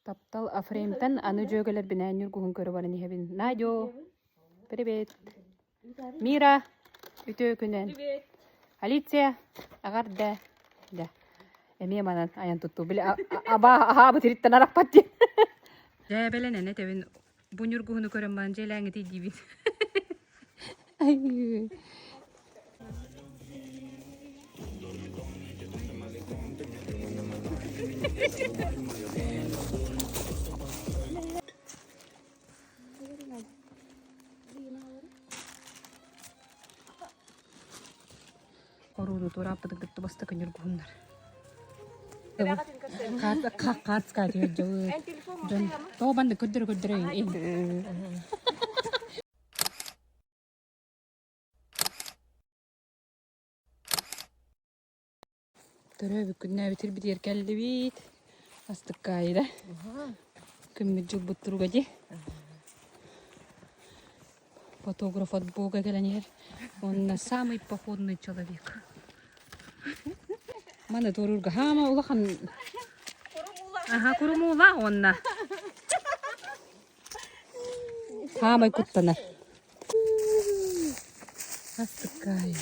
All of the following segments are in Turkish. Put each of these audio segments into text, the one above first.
Таптал Афремтан аны жөгөлөр бинен юргугун көрүп баран ихебин. Надё. Привет. Мира. Үтө күнен. Привет. Алиция. Агарда. Да. Эме манан аян тутту. Биле аба бутириттен аракпат ди. Да беленен этебин бу юргугуну көрөм бан желаңы тийдибин. Ай. Korudu turappadık dıktı bastı kanyur kuhunlar. Kart kaçıyor jauh. Tuh ban kudur ini. Terus bikinnya bitir bitir kali bit. Astık kayda. Kemijul butur gaji. Фотограф от Бога Галяниер. Он самый походный человек. Мана турурга хама улахан. Ага, курумула онна. Хамай куттанар. Астыкай.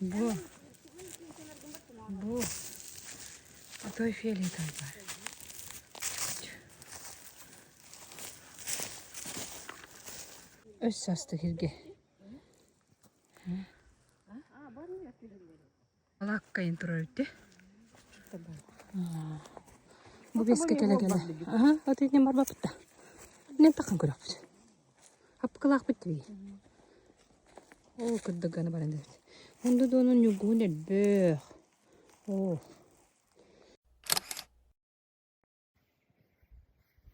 Бу. А той фиолетовый бар. Öz sastı hirge. Alakkayın turuydu. Bu beske kele. Aha, atı ne var babıtta. Ne takın kurap. Hap kılak bitti. O kıddıganı baranda. Onda da onun yugu ne be. O.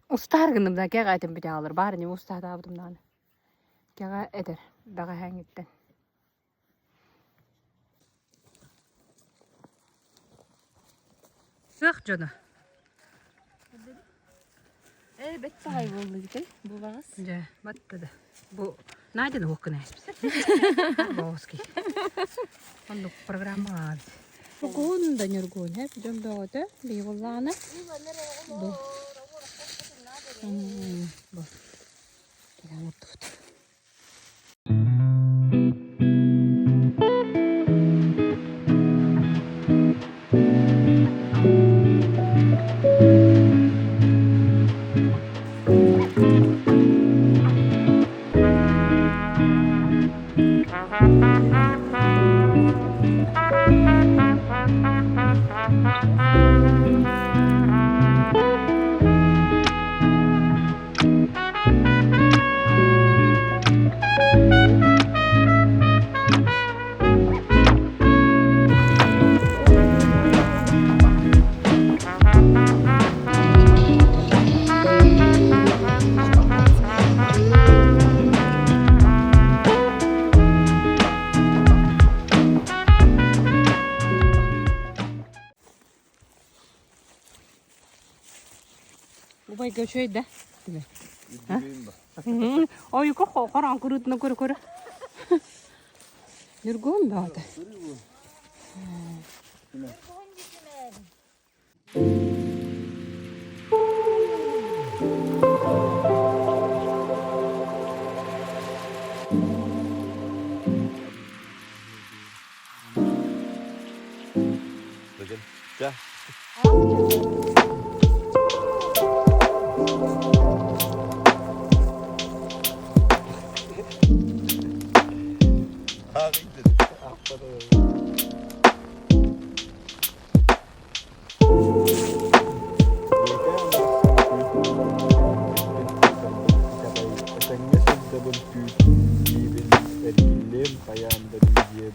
Ustar gınımda gel bir alır. Bari ne usta da abdımdan. Kaya eder. Daga hangitten. Yok canım. Bet kayboldu gitti. Bu bağız. Ja, battı da. Bu nereden hukuk ne? Boski. Onu programı var. Bu konuda nürgün hep cümle oldu. Bir yollarına. Bu. Bu. Gelen mutlu. Bu bay göçeydi de. Değil mi? O yukarı koran kurutunu kuru. Yürgün be hadi. Gel. Kayan dari dia